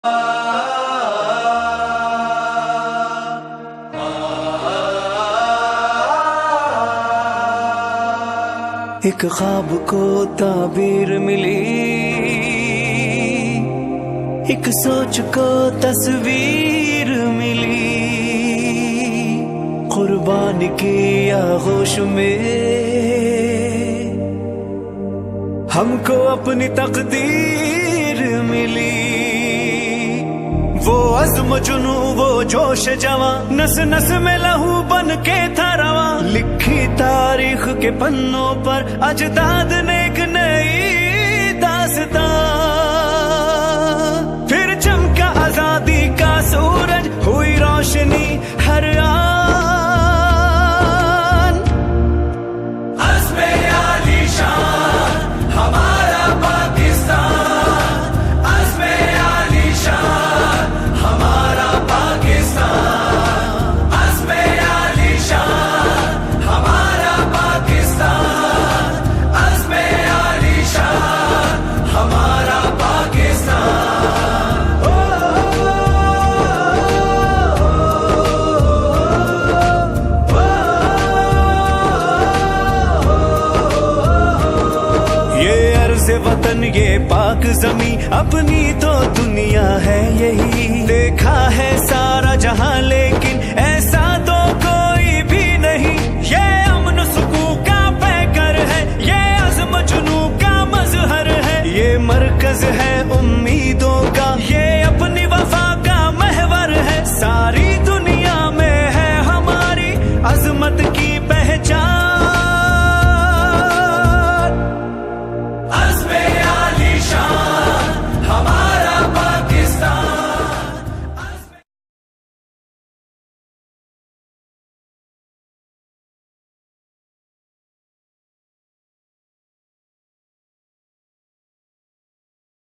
एक ख्वाब को ताबीर मिली, एक सोच को तस्वीर मिली, कुर्बान की आगोश में हमको अपनी तकदीर मिली। वो अज़्म जुनू वो जोश जवां, नस नस में लहू बन के था रवां। लिखी तारीख के पन्नों पर अजदाद ने एक नई दास्तां। फिर चमका आजादी का सूरज, हुई रोशनी हर आन। अज़्मे आलीशान हमारा पाकिस्तान, अज़्मे आलीशान हमारा पाकिस्तान, अज़्मे आलीशान हमारा पाकिस्तान, अज़्मे आलीशान हमारा पाकिस्तान। ये अर्ज़ वतन ये पाक ज़मीं अपनी तो